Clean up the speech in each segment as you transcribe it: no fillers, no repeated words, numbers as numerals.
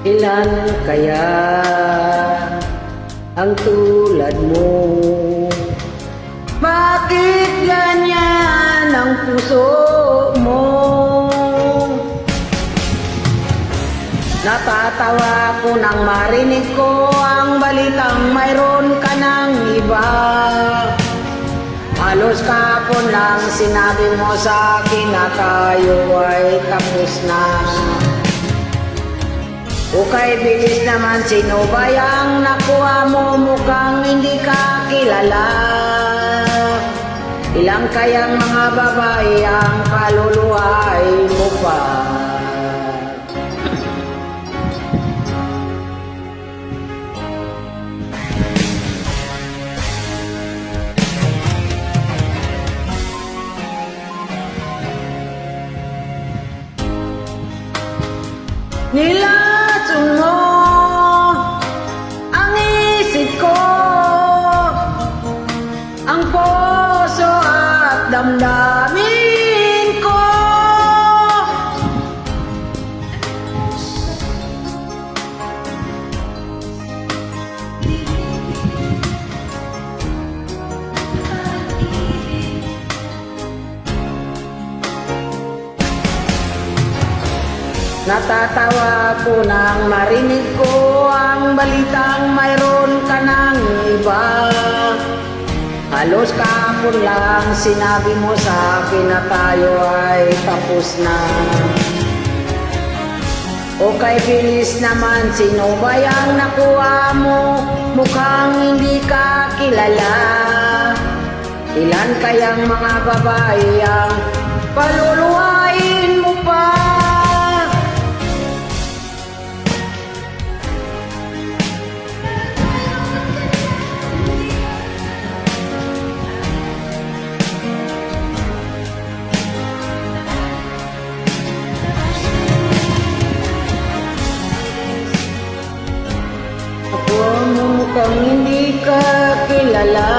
Ilan kaya ang tulad mo? Bakit ganyan ang puso mo? Natatawa ko nang marinig ko ang balitang mayroon ka ng iba. Halos kahapon lang sinabi mo sa akin na tayo ay tapos na. Okay, bilis naman, sino ba yang nakuha mo? Mukhang hindi ka kilala. Ilang kayang mga babae ang kaluluhay mo pa? Nilatson mo ang isip ko, ang puso at damdamin ko. Natatawa ko nang marinig ko ang balitang mayroon ka ng iba. Halos kahapon lang sinabi mo sa akin na tayo ay tapos na. Okay, bilis naman, sino ba yang nakuha mo? Mukhang hindi ka kilala. Ilan kayang mga babae ang paluluhain mo pa? Mukhang hindi ka kilala.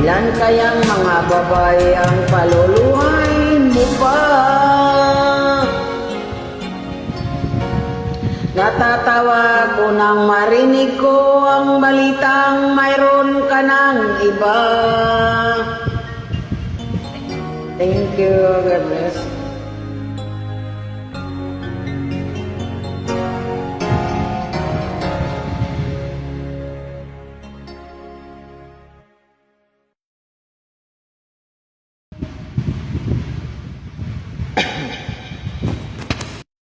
Ilan kayang mga babae ang paluluhain mo pa? Natatawa ko nang marinig ko ang balitang mayroon ka ng iba. Thank you, God bless.